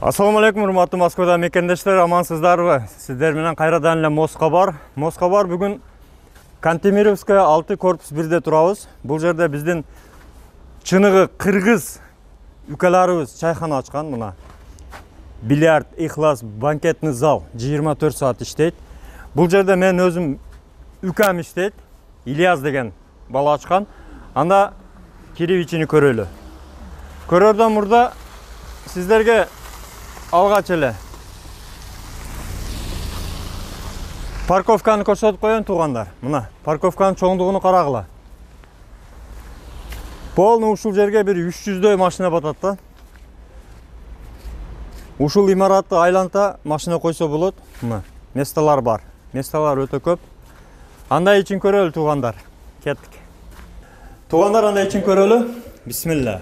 Assalamu alaikum, hurmatly Moskvada mekendештер, амансыздарбы? Сиздер менен кайрадан эле Москва бар. Бүгүн Кантемировская 6 корпус 1де турабыз. Бул жерде биздин чыныгы кыргыз үкаларыбыз чайхана ачкан. Мына бильярд, ихлас, банкетный зал 24 саат иштейт. Бул жерде мен өзүм үкам иштейт. Ильяс деген бала ачкан. Анда кирибичини көрөлү. Көрөрдөн мурда сиздерге алгач эле парковканы көрсөтүп коеюн туугандар. Мына парковканын чоңдугуну карагыла. Полный ушул жерге бир 300дөй машина батат да. Ушул имаратты айланта машина койсо болот. Мына месталар бар. Месталар өтө көп. Андай ичин көрөлү туугандар. Кеттик. Туугандар, андай ичин көрөлү. Бисмилла.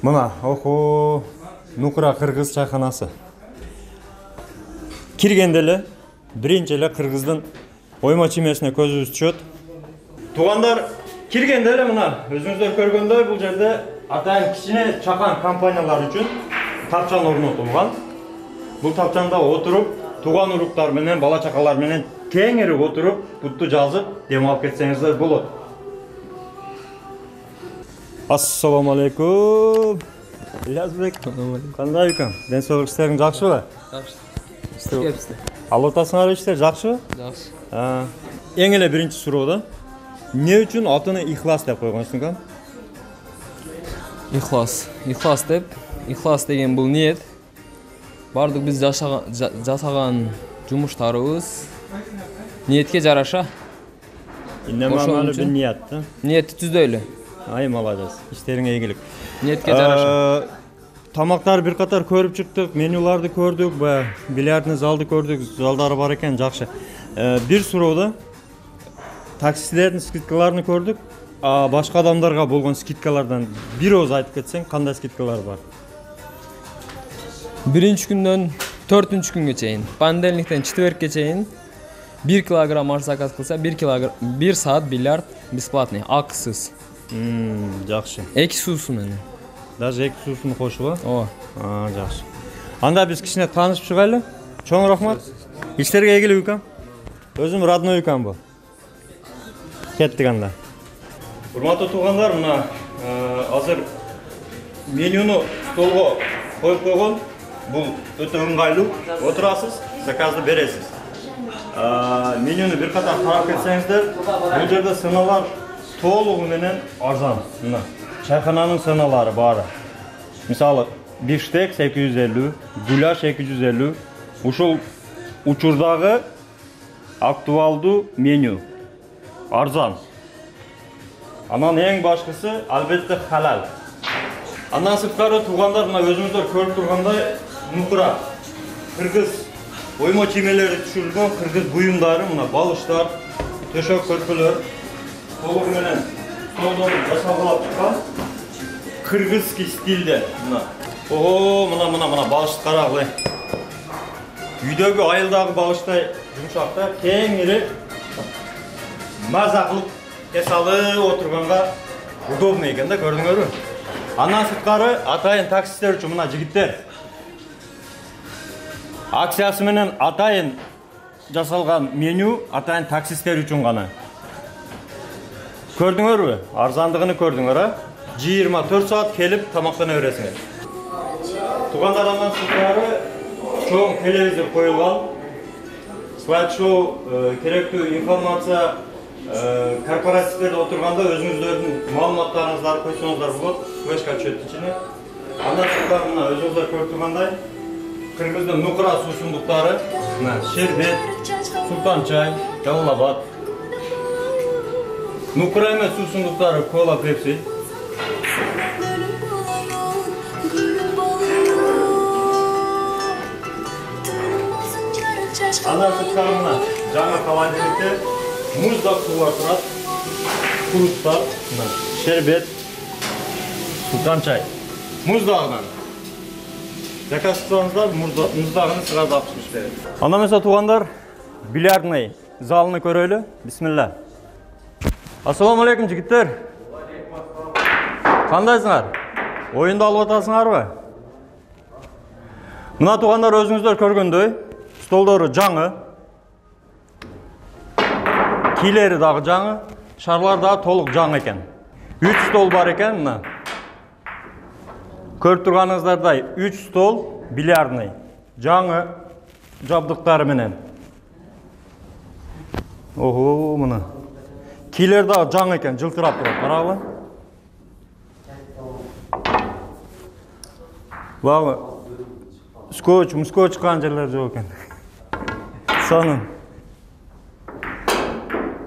Мына, охо, Нукра кыргыз чайханасы. Киргенде эле биринчи эле кыргыздын ойма чимесине көзүбүз түшөт. Туугандар, киргенде эле мына өзүңүздөр көргөндөй бул жерде атайын кичине чакан компаниялар үчүн тапчан орнотулган. Бул тапчанда отуруп, тууган уруктар менен, бала чакалар менен кеңири отуруп, бутту жазып, дем алып кетсеңиздер болот. Assalamu alaikum. Ильязбек. Кандай экөн? Ден соолук иштериң жакшыбы? Жакшы. Кепсиз. Ал отасыңар иштер жакшыбы? Жакшы. Эң эле биринчи суроо да. Эмне үчүн атыны Ихлас деп койгонсуң ка? Ихлас деп. Ихлас деген бул ниет. Бардык биз жасаган жумуштарыбыз ниетке жараша. Инемамалы бир ниет да. Ниетти түздөйлү. Ай, молодец. Иштериңе ийгилик. Ниетке жараша. Тамактар бир катар көрүп чыктык, менюларды көрдүк, бильярдный залды көрдүк, залдары бар экен, жакшы. Бир суроодо таксилердин скидкаларын көрдүк, башка адамдарга болгон скидкалардан бир ооз айтып кетсең, кандай скидкалар бар? Биринчи күндөн 4-күнгө чейин, понедельниктен четверикке чейин 1 килограмм аш заказ кылса, 1 саат бильярд бесплатный, акысыз. Жакшы. 2 суусу менен. Даже 2 суусуну кошуп, Ооба. Жакшы. Анда биз кичине таанышып чыгайлы. Чоң рахмат. Иштерге ийгилик үкам. Өзүм родной үкам бул. Кеттик анда. Урматтуу туугандар, мына азыр менюну столго коюп койгон. Бул өтө ыңгайлуу. Отурасыз, заказды бересиз. Менюну бир катар карап кетсеңиздер, бул жерде сыналар толугу менен арзан. Мына чайхананын сыналары баары. Мисалы, биштек 850, гуляш 250. Ушул учурдагы актуалдуу меню. Арзан. Анан эң башкысы албетте халал. Андан сырткары туугандар, мына өзүңүздөр көрүп тургандай Нукра кыргыз оймо чимелери түшүрүлгөн кыргыз буюмдары, мына балыштар, төшөк көрпөлөр толугу менен столдон жасалып чыккан кыргызский стилде. Мына. Мына балышты карагыла. Үйдөгү айылдагы балыштай жумшакта, кеңири маза кылып эсалы отурганга удобно экен да, көрдүңөрбү? Андан сырткары атайын таксисттер үчүн мына жигиттер акциясы менен атайын жасалган меню атайын таксисттер үчүн гана. Көрдүңөрбү? Арзандыгын көрдүңөр, 24 саат келип тамактана бересиңер. Туугандар, андан сырткары чоң телевизор коюлган. Слайд-шоу, керектүү информация, корпоративдерде отурганда өзүңүздөрдүн маалыматтарыңыздарды койсоңуздар болот, флешка түшөт ичине. Андан сырткары мына өзүңүздөр көрүп тургандай кыргыздын Нукра суусундуктары, мына шербет, султан чай, жалалабад. Нукра эмес суусундуктары кола, пепси. Андан сырткары мына жаңы холодильникте муздак суулар турат, фруттар, шербет, султан чай. Муздагынан. Заказ кылсаңыздар, муздагын сразу алып чыгып берет. Андан эмесе туугандар, бильярдный залыны көрөлү. Бисмилла. Assalamu alaikum жигиттер. Кандайсыңар? Oyunda alып атасыңарбы? Мына туғандар өзіңіздер көргөндөй, столдору жаңы. Килери дагы жаңы, шарлар дагы толук жаңы экен. 3 стол бар экен мына. Көрүп турганыңыздардай 3 стол бильярдный. Жаңы жабдыктары менен. Ого, мына. Килер дагы жаңы экен, жылтырап турат, карагыла. Багы скотч чыккан жерлер жок экен. Сонун.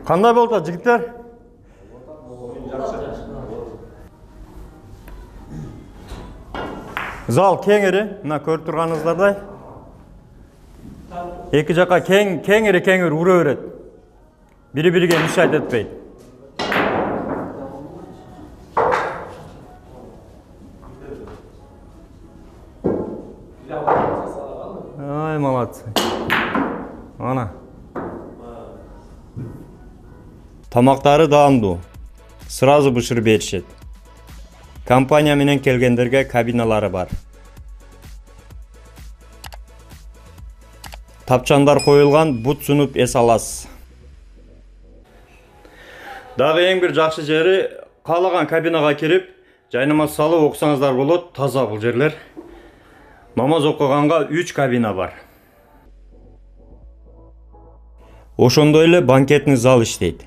Кандай болду жигиттер? Зал кеңири, мына көрүп турганыңыздардай. Эки жака кеңири ура берет. Бири-бириге мешать этпейт. Ай, молодцы. Ана. Тамактары даамдуу. Сразу бышырып беришет. Компания менен келгендерге кабиналары бар. Тапчандар коюлган, бут сунуп эс аласыз. Дагы эң бир жакшы жери, каалаган кабинага кирип, жайнамаз салып окусаңыздар болот, таза бул жерлер. Намаз окуганга 3 кабина бар. Ошондой эле банкетный зал иштейт.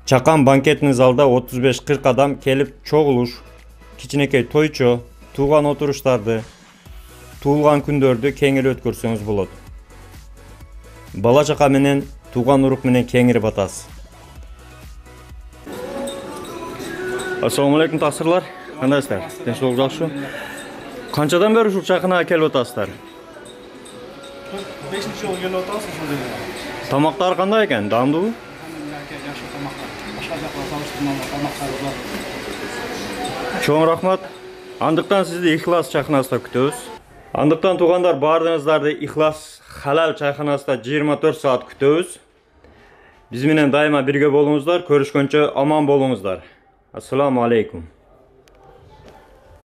Чакан банкетный залда 35-40 адам келип чогулуш, кичинекей тойчо, тууган отуруштарды, туулган күндөрдү кеңири өткөрсөңүз болот. Бала чака менен, тууган урук менен кеңири батасыз. Ассаламу алейкум тақсырлар. Кандайсыздар? Тынчтык жакшы? Канчадан бери ушул чакына келип атасыздар? 5-нче жыл келип атабыз ошол жерге. Тамактар кандай экен? Даамдуубу? Жакшы тамактар. Башка жакка салыштырмалуу тамактар бар. Чоң рахмат. Андыктан сизди Ихлас чайханасында күтөбүз. Андыктан туугандар баардыгыңыздарды Ихлас халал чайханасында 24 саат күтөбүз. Биз менен дайыма бирге болуңуздар, көрүшкөнчө аман болуңуздар. Ассаламу алейкум.